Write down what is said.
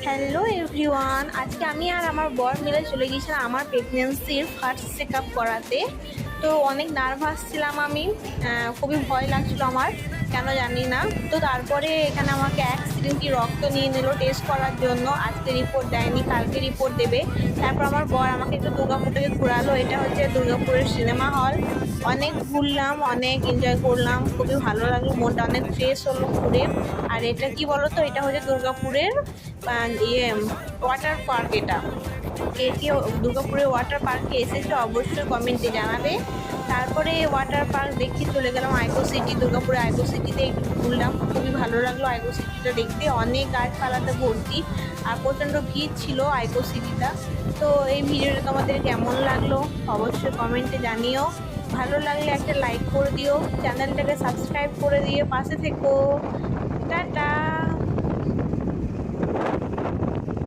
Hello everyone, আজকে আমি আর আমার বর মিলে চলে গিয়েছিলাম আমার প্রেগনেন্সির ফার্স্ট চেক আপ করাতে। তো অনেক নার্ভাস ছিলাম আমি, খুবই ভয় লাগছিল আমার, কেন জানি না। তো তারপরে এখানে আমাকে অ্যাক্সিডেন্ট কি রক্ত নিয়ে নিল টেস্ট করার জন্য। আজকে রিপোর্ট দেয়নি, কালকে রিপোর্ট দেবে। তারপর আমার বর আমাকে একটু দুর্গাপুর থেকে ঘোরালো। এটা হচ্ছে দুর্গাপুরের সিনেমা হল। অনেক ঘুরলাম, অনেক এনজয় করলাম, খুবই ভালো লাগলো, মনটা অনেক ফ্রেশ হলো ঘুরে। আর এটা কি বলতো, এটা হচ্ছে দুর্গাপুরের ওয়াটার পার্ক। এটা কে কে দুর্গাপুরের ওয়াটার পার্কে এসেছে অবশ্যই কমেন্টে জানাবে। তারপরে ওয়াটার পার্ক দেখে চলে গেলাম আইকো সিটি। দুর্গাপুরে আইকো সিটিতে একটু ঘুরলাম, খুবই ভালো লাগলো আইকো সিটিটা দেখতে। অনেক গাছপালাতে ভর্তি আর প্রচণ্ড ভিড় ছিল আইকো সিটিটা। তো এই ভিডিওটা তোমাদের কেমন লাগলো অবশ্যই কমেন্টে জানিও। ভালো লাগলে একটা লাইক করে দিও, চ্যানেলটাকে সাবস্ক্রাইব করে দিয়ে পাশে থেকো। টাটা।